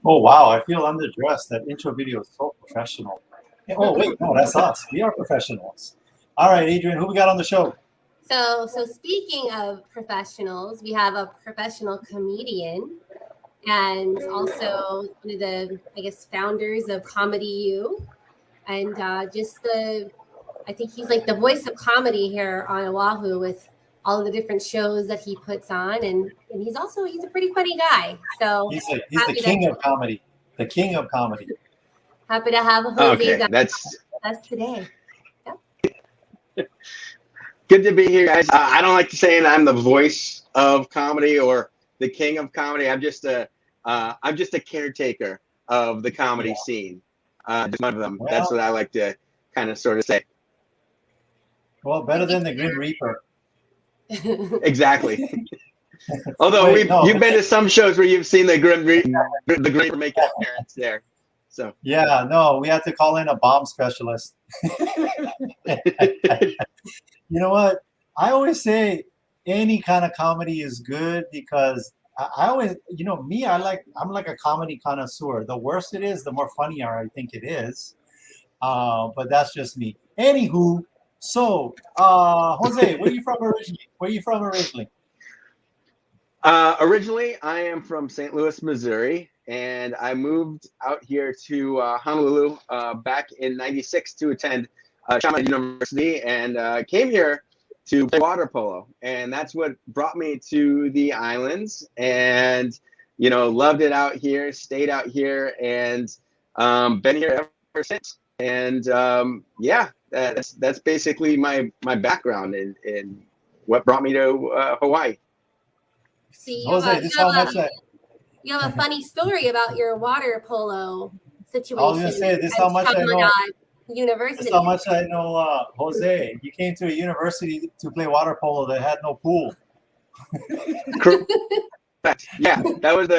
Oh wow, I feel underdressed. That intro video is so professional. Oh wait, no, that's us. We are professionals. All right, Adrian, who we got on the show? So speaking of professionals, we have a professional comedian and also one of the, I guess, founders of Comedy U, and I think he's like the voice of comedy here on Oahu with all of the different shows that he puts on, and he's a pretty funny guy. So He's the happy to king of comedy. The king of comedy. happy to have Jose Okay, Dynamite that's with us today. Yeah. good to be here, guys. I don't like to say that I'm the voice of comedy or the king of comedy. I'm just a caretaker of the comedy scene. Just one of them. That's Well, what I like to kind of sort of say. well, better than the Grim Reaper. Exactly. Although Wait, no, you've been to some shows where you've seen the Grim Reaper make an appearance there. So yeah, no, we had to call in a bomb specialist. You know what? I always say any kind of comedy is good because I always, me, I'm like a comedy connoisseur. The worse it is, the more funnier I think it is. But that's just me. Anywho, so Jose, where you from originally? Where you from originally? originally, I am from St. Louis, Missouri, and I moved out here to Honolulu back in '96 to attend Shaman University, and came here to play water polo, and that's what brought me to the islands. And loved it out here, stayed out here, and been here ever since. And yeah, that's basically my background in what brought me to Hawaii. See, Jose, this is how much you have a funny story about your water polo I was gonna situation say. This is at how much I know. Chaminade This University. is how much I know. Jose, you came to a university to play water polo that had no pool. Correct. Yeah, that was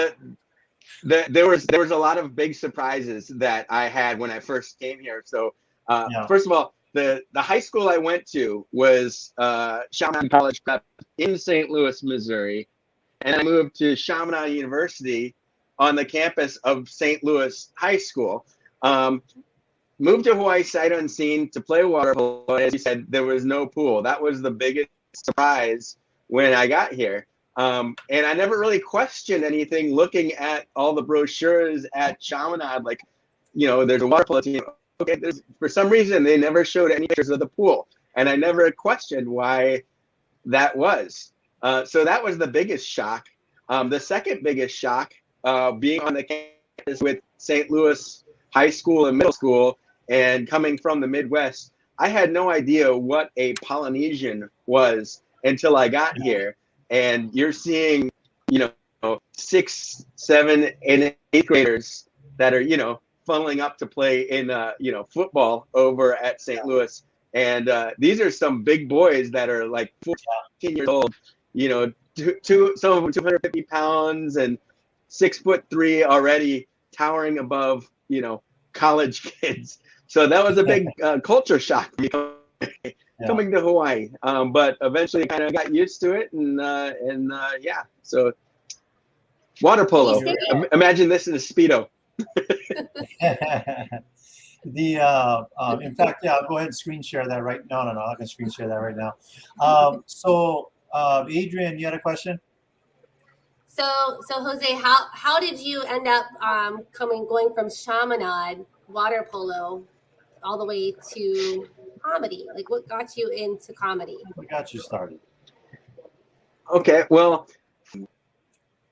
there was a lot of big surprises that I had when I first came here. So Yeah. first of all, the high school I went to was Chaminade College Prep in St. Louis, Missouri, and I moved to Chaminade University on the campus of St. Louis High School. Moved to Hawaii sight unseen to play water polo. As you said, there was no pool. That was the biggest surprise when I got here. And I never really questioned anything looking at all the brochures at Chaminade, like, there's a water polo team. Okay, for some reason, they never showed any pictures of the pool. And I never questioned why that was. So that was the biggest shock. The second biggest shock, being on the campus with St. Louis High School and middle school, and coming from the Midwest, I had no idea what a Polynesian was until I got here. And you're seeing, 6, 7, and 8th graders that are, funneling up to play in, football over at St. Louis. And these are some big boys that are like 14 years old, some of them 250 pounds and 6'3" already, towering above, college kids. So that was a big culture shock for me coming to Hawaii. But eventually kind of got used to it, and yeah. So water polo. Imagine this in a Speedo. In fact, yeah, I'll go ahead and screen share that right. No, I can screen share that right now. Adrian, you had a question? So Jose, how did you end up going from Chaminade water polo all the way to comedy? Like, what got you into comedy? What got you started? Okay, well,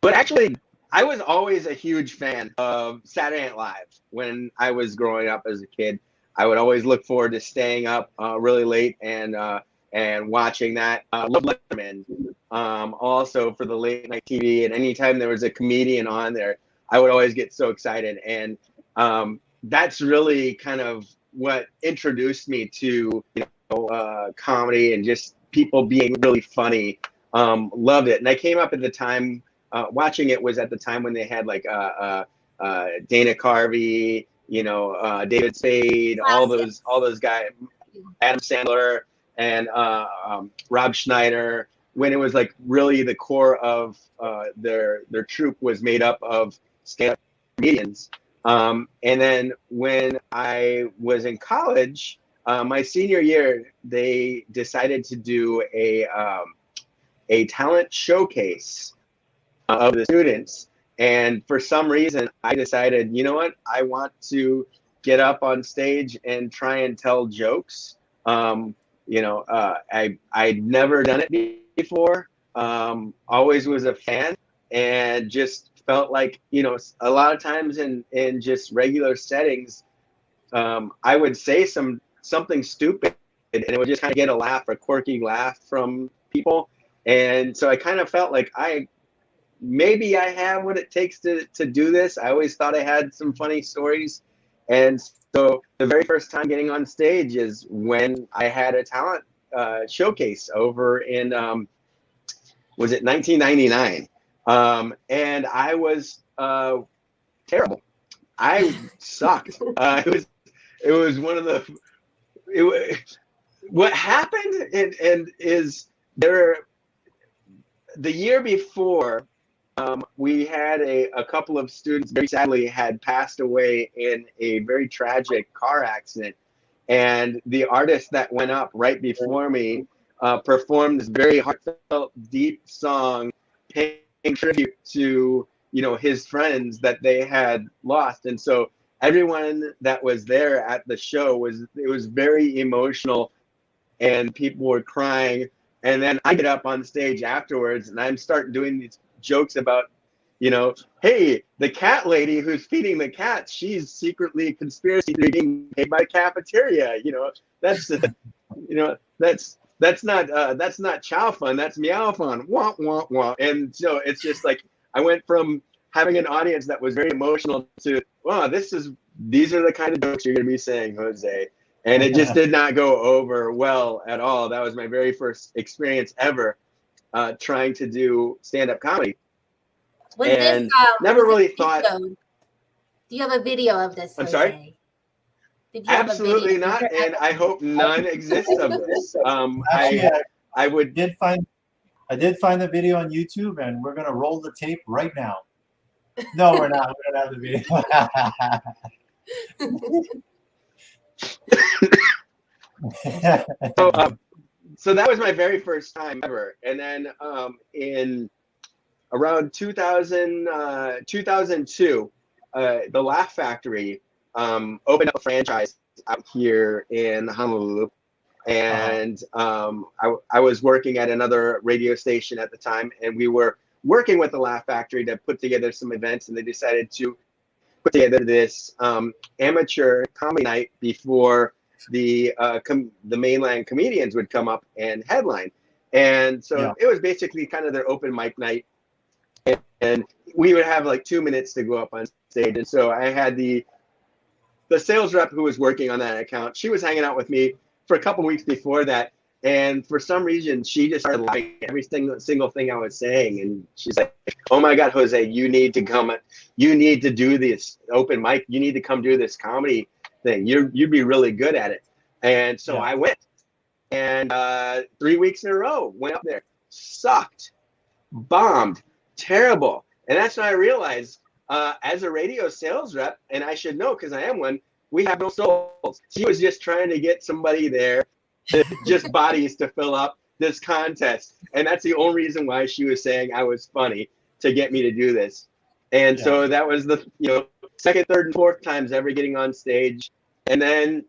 but actually, I was always a huge fan of Saturday Night Live when I was growing up as a kid. I would always look forward to staying up really late and watching that. Love Letterman, also for the late night TV, and anytime there was a comedian on there, I would always get so excited. And that's really kind of what introduced me to comedy and just people being really funny. Loved it, and I came up at the time. Watching it was at the time when they had like Dana Carvey, David Spade, all those guys, Adam Sandler, and Rob Schneider. When it was like really the core of their troupe was made up of stand-up comedians. And then when I was in college, my senior year, they decided to do a talent showcase of the students. And for some reason, I decided, you know what, I want to get up on stage and try and tell jokes. I'd never done it before. Always was a fan, and just felt like, a lot of times in just regular settings, I would say something stupid, and it would just kind of get a laugh, a quirky laugh from people. And so I kind of felt like maybe I have what it takes to do this. I always thought I had some funny stories. And so the very first time getting on stage is when I had a talent showcase over in, was it 1999? And I was terrible. I sucked. It was one of what happened and is there, the year before, we had a couple of students very sadly had passed away in a very tragic car accident. And the artist that went up right before me performed this very heartfelt, deep song paying tribute to, his friends that they had lost. And so everyone that was there at the show it was very emotional, and people were crying. And then I get up on stage afterwards and I'm starting doing these jokes about, hey, the cat lady who's feeding the cats, she's secretly conspiracy being paid by cafeteria. That's that's not chow fun, that's meow fun. Wah, wah, wah. And so it's just like I went from having an audience that was very emotional to, wow, these are the kind of jokes you're gonna be saying, Jose. And it just did not go over well at all. That was my very first experience ever trying to do stand-up comedy. Never really thought. Do you have a video of this? I'm Jose? sorry? Absolutely not, and I hope none exists of this. Actually, I did find the video on YouTube, and we're gonna roll the tape right now. No, we're not. We don't have the video. So that was my very first time ever, and then in around 2002, the Laugh Factory opened up a franchise out here in Honolulu, and I was working at another radio station at the time, and we were working with the Laugh Factory to put together some events, and they decided to put together this amateur comedy night before the mainland comedians would come up and headline. And so it was basically kind of their open mic night, and we would have like 2 minutes to go up on stage. And so I had the sales rep who was working on that account. She was hanging out with me for a couple weeks before that, and for some reason she just started laughing at every single thing I was saying. And she's like, "Oh my God, Jose, you need to come. You need to do this open mic. You need to come do this comedy thing. You'd be really good at it." And so I went, and 3 weeks in a row went up there, sucked, bombed, terrible. And that's when I realized, as a radio sales rep, and I should know because I am one, we have no souls. She was just trying to get somebody there, just bodies to fill up this contest. And that's the only reason why she was saying I was funny, to get me to do this. And so that was the second, third, and fourth times ever getting on stage. And then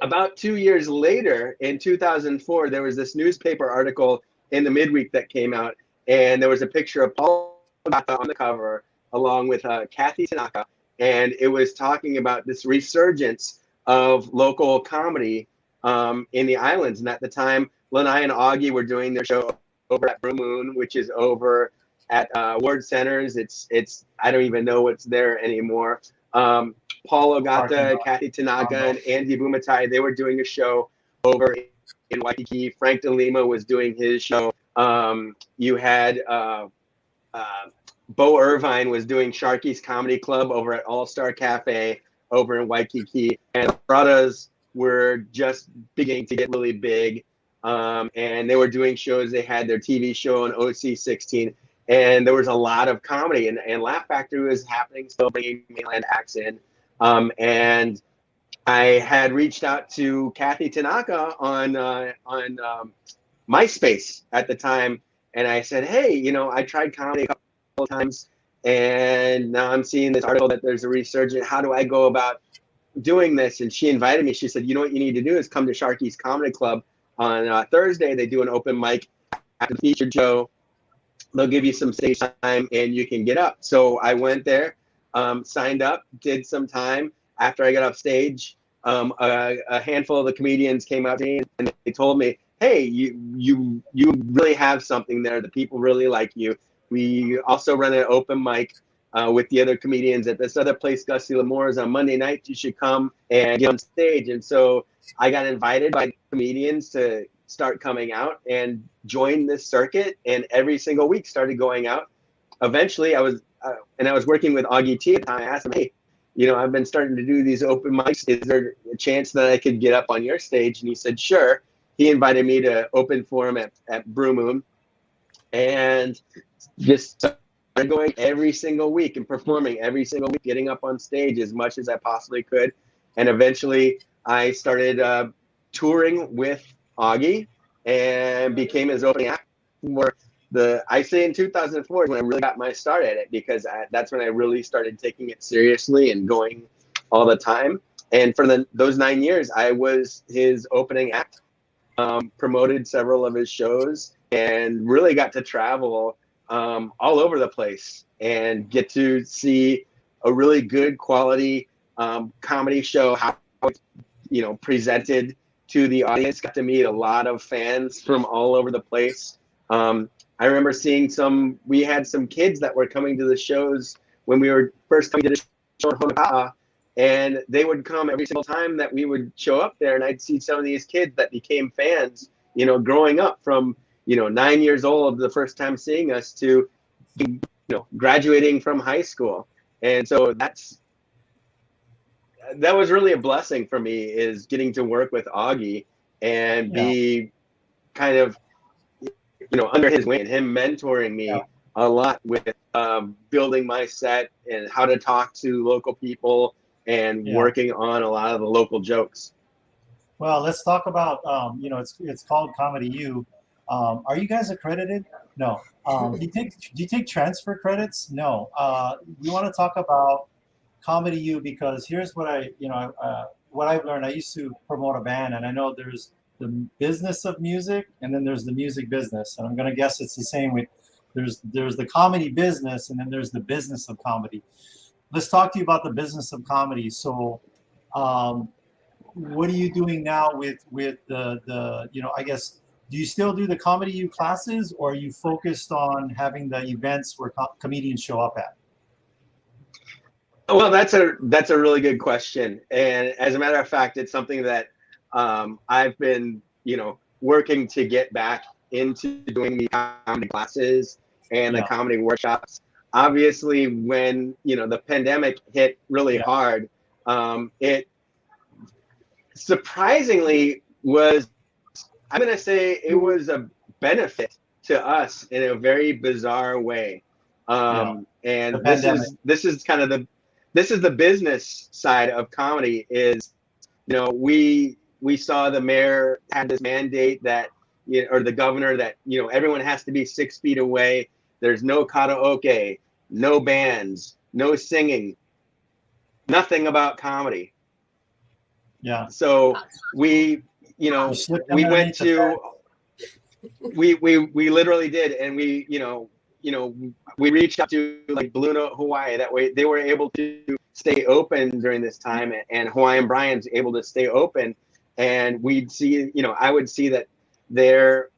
about 2 years later, in 2004, there was this newspaper article in the midweek that came out, and there was a picture of Paul on the cover along with Kathy Tanaka, and it was talking about this resurgence of local comedy in the islands. And at the time, Lanai and Augie were doing their show over at Blue Moon, which is over at Ward Centers. It's I don't even know what's there anymore. Paul Ogata, Kathy Tanaka, and Andy Bumatai, they were doing a show over in Waikiki. Frank DeLima was doing his show. You had Bo Irvine was doing Sharky's Comedy Club over at All Star Cafe over in Waikiki. And the Brothers were just beginning to get really big. And they were doing shows. They had their TV show on OC16. and there was a lot of comedy, and Laugh Factory was happening, still bringing mainland acts in. And I had reached out to Kathy Tanaka on MySpace at the time, and I said, hey, you know, I tried comedy a couple of times, and now I'm seeing this article that there's a resurgence. How do I go about doing this? And she invited me. She said, you know what you need to do is come to Sharky's Comedy Club on Thursday. They do an open mic after the featured show. They'll give you some stage time and you can get up. So I went there, signed up, did some time. After I got off stage, a handful of the comedians came out to me and they told me, hey, you really have something there. The people really like you. We also run an open mic with the other comedians at this other place, Gussie Lamore's, on Monday nights. You should come and get on stage. And so I got invited by comedians to start coming out and join this circuit, and every single week started going out. Eventually I was working with Augie T at the time. I asked him, hey, you know, I've been starting to do these open mics. Is there a chance that I could get up on your stage? And he said, sure. He invited me to open for him at Brew Moon, and just started going every single week and performing every single week, getting up on stage as much as I possibly could. And eventually I started touring with Augie and became his opening act for I say in 2004 is when I really got my start at it, because that's when I really started taking it seriously and going all the time. And for those 9 years, I was his opening act, promoted several of his shows, and really got to travel all over the place and get to see a really good quality comedy show, how it's, you know, presented to the audience. Got to meet a lot of fans from all over the place. I remember seeing we had some kids that were coming to the shows when we were first coming to the show in Honolulu, and they would come every single time that we would show up there, and I'd see some of these kids that became fans, you know, growing up from, you know, 9 years old the first time seeing us to, you know, graduating from high school. And so that was really a blessing for me, is getting to work with Augie and be kind of, you know, under his wing, and him mentoring me a lot with building my set and how to talk to local people and working on a lot of the local jokes. Well, let's talk about, you know, it's called Comedy U. Are you guys accredited? No. Do you take transfer credits? No. We want to talk about Comedy U, because here's what what I've learned. I used to promote a band, and I know there's the business of music, and then there's the music business. And I'm going to guess it's the same with, there's the comedy business, and then there's the business of comedy. Let's talk to you about the business of comedy. So, what are you doing now with the you know, I guess, do you still do the Comedy U classes, or are you focused on having the events where comedians show up at? Well, that's a really good question. And as a matter of fact, it's something that I've been, you know, working to get back into doing the comedy classes and the comedy workshops. Obviously, when, you know, the pandemic hit really hard, it surprisingly was, I'm going to say it was a benefit to us in a very bizarre way. And this is kind of this is the business side of comedy. Is, you know, we saw the mayor had this mandate that, you know, or the governor, that, you know, everyone has to be 6 feet away. There's no karaoke, no bands, no singing, nothing about comedy. Yeah. So we, you know, we went to, we literally did, and we, you know, we reached out to like Blue Note Hawaii. That way they were able to stay open during this time, and Hawaiian Brian's able to stay open. And we'd see, you know, I would see that their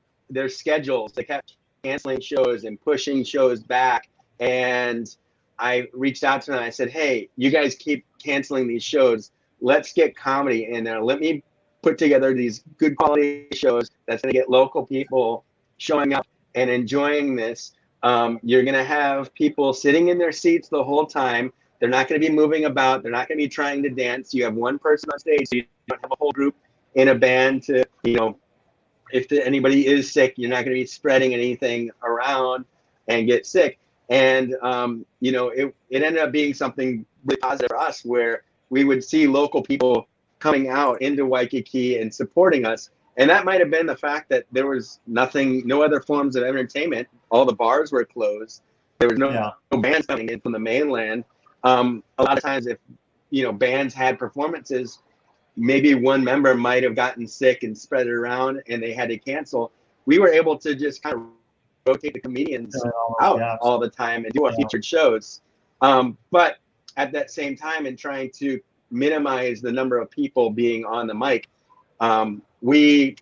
schedules, they kept canceling shows and pushing shows back. And I reached out to them and I said, hey, you guys keep canceling these shows. Let's get comedy in there. Let me put together these good quality shows that's going to get local people showing up and enjoying this. You're going to have people sitting in their seats the whole time. They're not going to be moving about. They're not going to be trying to dance. You have one person on stage. So you don't have a whole group in a band to, you know, if anybody is sick, you're not going to be spreading anything around. and get sick. And it ended up being something really positive for us, where we would see local people coming out into Waikiki and supporting us. And that might have been the fact that there was no other forms of entertainment. All the bars were closed. There was no bands coming in from the mainland. A lot of times, if bands had performances, maybe one member might have gotten sick and spread it around, and they had to cancel. We were able to just kind of rotate the comedians out all the time and do our featured shows. But at that same time, in trying to minimize the number of people being on the mic, we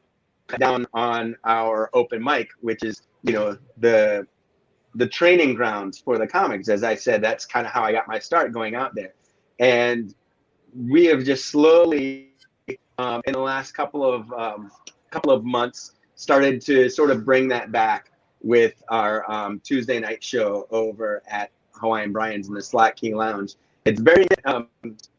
cut down on our open mic, which is the training grounds for the comics. As I said, that's kind of how I got my start going out there. And we have just slowly, in the last couple of months, started to sort of bring that back with our Tuesday night show over at Hawaiian Brian's in the Slack Key Lounge. It's very,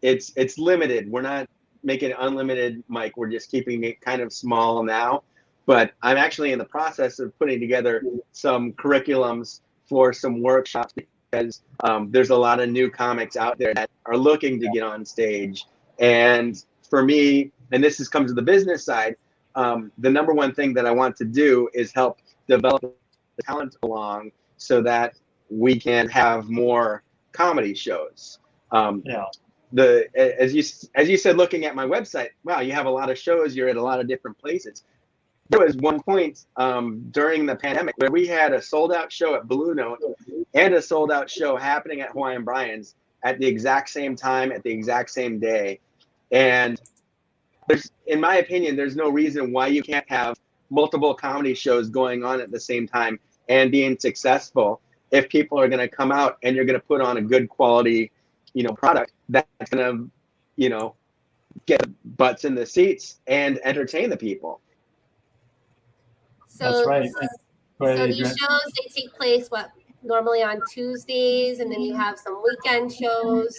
it's limited. We're not making it unlimited mic. We're just keeping it kind of small now. But I'm actually in the process of putting together some curriculums for some workshops, because there's a lot of new comics out there that are looking to get on stage. And for me, and this comes to the business side, the number one thing that I want to do is help develop the talent along so that we can have more comedy shows. As you said, looking at my website, wow, you have a lot of shows. You're at a lot of different places. There was one point during the pandemic where we had a sold-out show at Blue Note and a sold-out show happening at Hawaiian Brian's at the exact same time, at the exact same day. And in my opinion, there's no reason why you can't have multiple comedy shows going on at the same time and being successful if people are going to come out and you're going to put on a good quality, product that's going to, get butts in the seats and entertain the people. So, that's right. So these shows, they take place normally on Tuesdays, and then you have some weekend shows.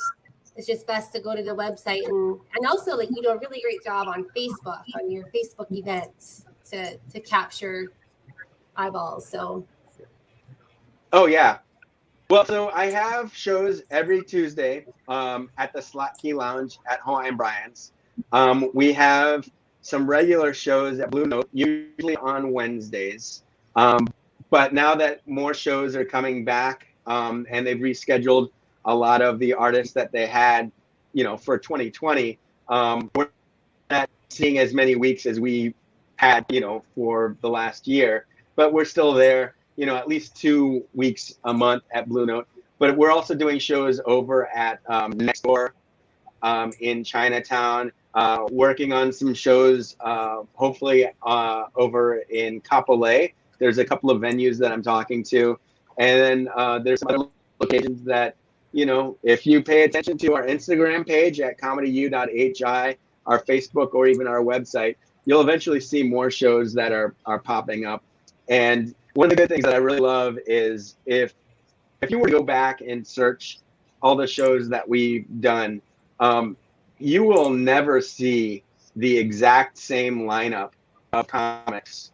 It's just best to go to the website, and also you do a really great job on Facebook, on your Facebook events to capture eyeballs. So. Oh yeah. Well, so I have shows every Tuesday at the Slot Key Lounge at Hawaiian Brian's. We have some regular shows at Blue Note, usually on Wednesdays. But now that more shows are coming back, and they've rescheduled a lot of the artists that they had, for 2020, we're not seeing as many weeks as we had, for the last year. But we're still there, at least 2 weeks a month at Blue Note. But we're also doing shows over at Next Door in Chinatown. Working on some shows, hopefully over in Kapolei. There's a couple of venues that I'm talking to. And then there's some other locations that, if you pay attention to our Instagram page at comedyu.hi, our Facebook, or even our website, you'll eventually see more shows that are popping up. And one of the good things that I really love is if you were to go back and search all the shows that we've done, you will never see the exact same lineup of comics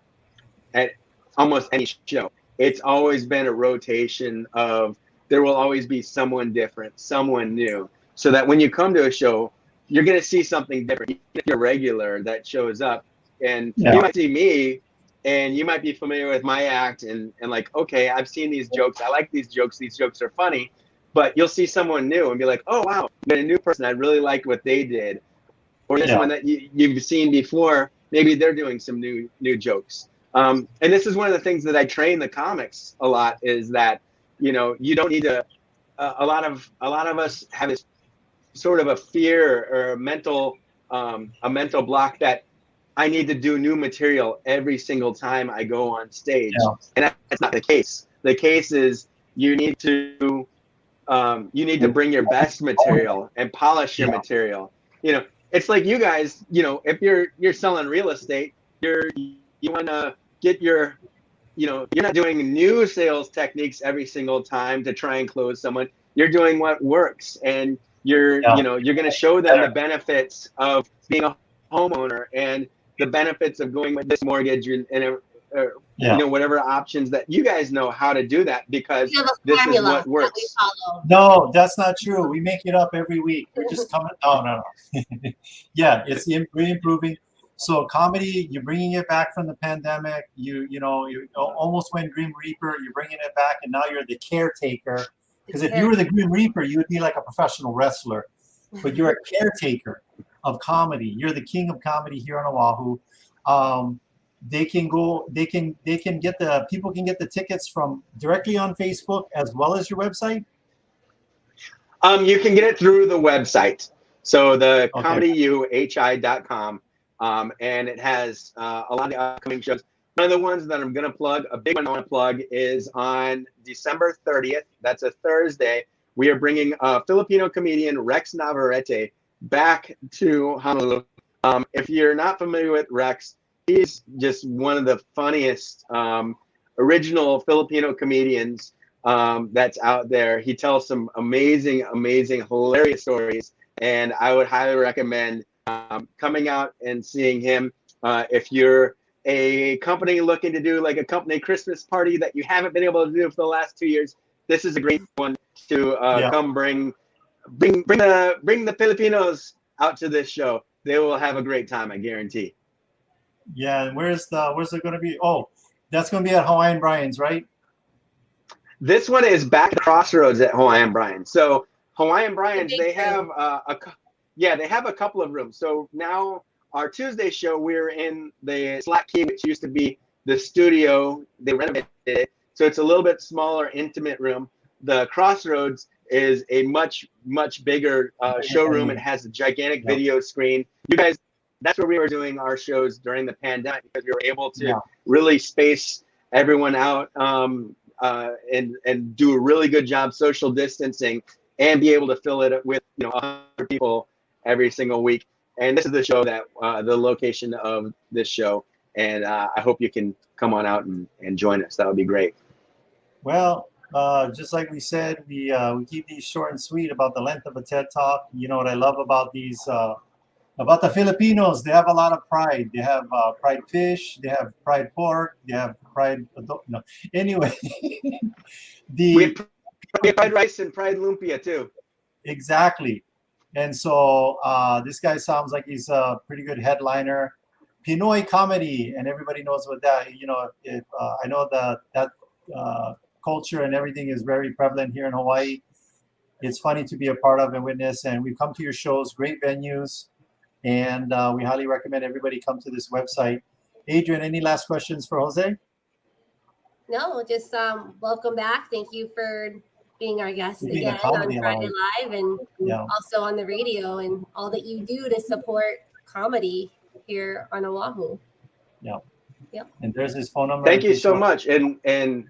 at almost any show. It's always been a rotation of, there will always be someone different, someone new, so that when you come to a show, you're going to see something different. If you're a regular that shows up, and you might see me, and you might be familiar with my act, and okay, I've seen these jokes. I like these jokes. These jokes are funny. But you'll see someone new and be like, oh, wow, a new person. I really liked what they did. Or someone that you've seen before, maybe they're doing some new jokes. And this is one of the things that I train the comics a lot, is that, you don't need to, a lot of us have this sort of a fear or a mental block that I need to do new material every single time I go on stage. And that's not the case. The case is you need to bring your best material and polish your material. It's like you guys, if you're selling real estate, you want to get your, you're not doing new sales techniques every single time to try and close someone. You're doing what works, and you're going to show them the benefits of being a homeowner and the benefits of going with this mortgage and whatever options that you guys know how to do that, because We have a this is formula what that we works. follow. No, that's not true. We make it up every week. We're just coming. Oh, no. Yeah, we're improving. So comedy, you're bringing it back from the pandemic. You almost went Grim Reaper. You're bringing it back, and now you're the caretaker. Because if you were the Grim Reaper, you would be like a professional wrestler. But you're a caretaker of comedy. You're the king of comedy here on Oahu. People can get the tickets from directly on Facebook as well as your website. You can get it through the website. So the Okay. comedyyuhi.com, and it has a lot of the upcoming shows. One of the ones that I'm going to plug, a big one I want to plug, is on December 30th. That's a Thursday. We are bringing Filipino comedian Rex Navarrete back to Honolulu. If you're not familiar with Rex, he's just one of the funniest original Filipino comedians that's out there. He tells some amazing, hilarious stories, and I would highly recommend coming out and seeing him. If you're a company looking to do like a company Christmas party that you haven't been able to do for the last 2 years, this is a great one to come bring the Filipinos out to this show. They will have a great time, I guarantee. Yeah, and where's it going to be? Oh, that's going to be at Hawaiian Brian's, right? This one is back at Crossroads at Hawaiian Brian's. So Hawaiian Brian's, they have they have a couple of rooms. So now our Tuesday show, we're in the Slack Key, which used to be the studio. They renovated it, so it's a little bit smaller, intimate room. The Crossroads is a much bigger showroom. It has a gigantic video screen. You guys, that's where we were doing our shows during the pandemic, because we were able to really space everyone out and do a really good job social distancing, and be able to fill it with 100 people every single week. And this is the show that the location of this show, and I hope you can come on out and join us. That would be great. Well, just like we said, we keep these short and sweet about the length of a TED Talk. You know what I love about these, about the Filipinos? They have a lot of pride. They have pride fish. They have pride pork. They have pride. No, anyway, we have pride rice and pride lumpia too. Exactly. And so this guy sounds like he's a pretty good headliner. Pinoy comedy, and everybody knows what that. If I know that culture and everything is very prevalent here in Hawaii. It's funny to be a part of and witness, and we come to your shows, great venues, and we highly recommend everybody come to this website. Adrian, any last questions for Jose? No, just welcome back. Thank you for being our guest again on Friday Live, and also on the radio, and all that you do to support comedy here on Oahu. Yeah. And there's his phone number. Thank you so much. And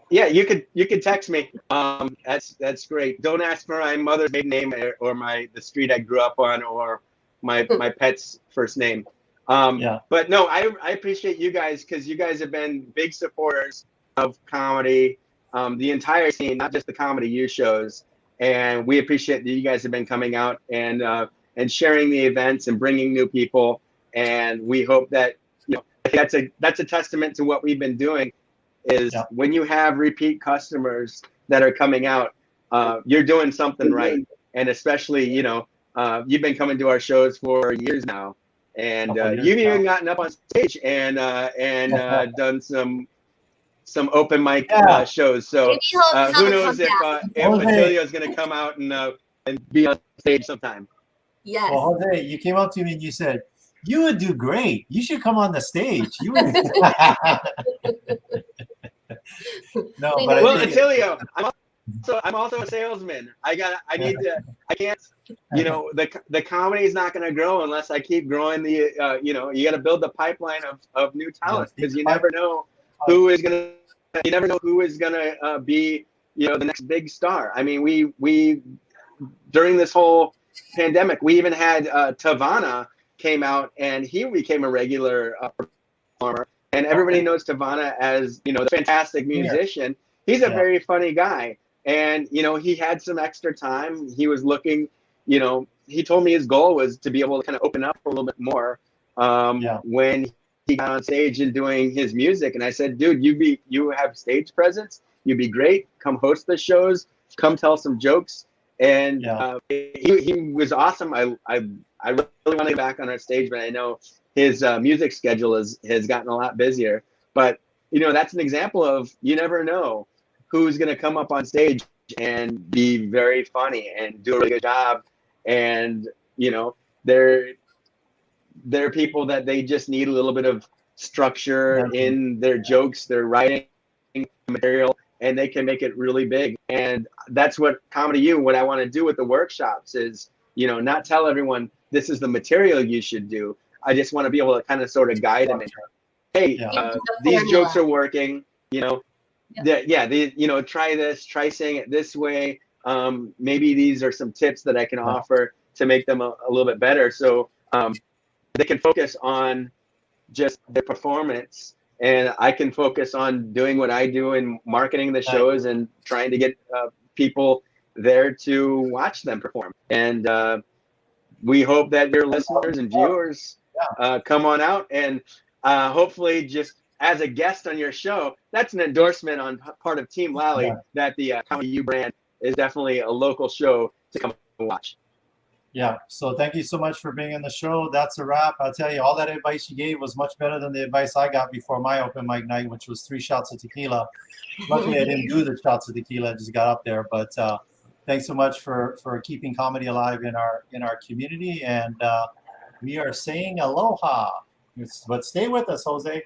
yeah, you could text me. That's great. Don't ask for my mother's maiden name or the street I grew up on, or my pet's first name. But no, I appreciate you guys, because you guys have been big supporters of comedy, the entire scene, not just the Comedy U shows. And we appreciate that you guys have been coming out and sharing the events and bringing new people. And we hope that that's a testament to what we've been doing. Is when you have repeat customers that are coming out, you're doing something right. And especially, you've been coming to our shows for years now, and you've even gotten up on stage and done some open mic shows. So who knows if Attilio is going to come out and be on stage sometime. Yes. Well, Jose, you came up to me and you said, "You would do great. You should come on the stage." You would. No, but well, Attilio, I'm also a salesman. I can't. The comedy is not going to grow unless I keep growing the. You got to build the pipeline of new talent, because you never know who is going to be the next big star. I mean, we during this whole pandemic, we even had Tavana came out, and he became a regular performer. And everybody knows Tavana as, the fantastic musician. He's a very funny guy. And, he had some extra time. He was looking, he told me his goal was to be able to kind of open up a little bit more when he got on stage and doing his music, and I said, dude, you have stage presence. You'd be great. Come host the shows. Come tell some jokes. And he was awesome. I really want to get back on our stage, but I know his music schedule has gotten a lot busier. But that's an example of, you never know who's going to come up on stage and be very funny and do a really good job. And they're people that they just need a little bit of structure in their jokes, their writing material, and they can make it really big. And that's what Comedy U, what I want to do with the workshops is, not tell everyone this is the material you should do. I just want to be able to kind of sort of guide them. Hey, these jokes are working, try this, try saying it this way. Maybe these are some tips that I can offer to make them a little bit better. So they can focus on just their performance, and I can focus on doing what I do and marketing the shows and trying to get people there to watch them perform. And we hope that your listeners and viewers come on out and hopefully just as a guest on your show. That's an endorsement on part of Team Lally that the Comedy U brand is definitely a local show to come and watch. Yeah, so thank you so much for being on the show. That's a wrap. I'll tell you, all that advice you gave was much better than the advice I got before my open mic night, which was 3 shots of tequila. Luckily, I didn't do the shots of tequila. I just got up there. But thanks so much for keeping comedy alive in our community. And we are saying aloha. But stay with us, Jose.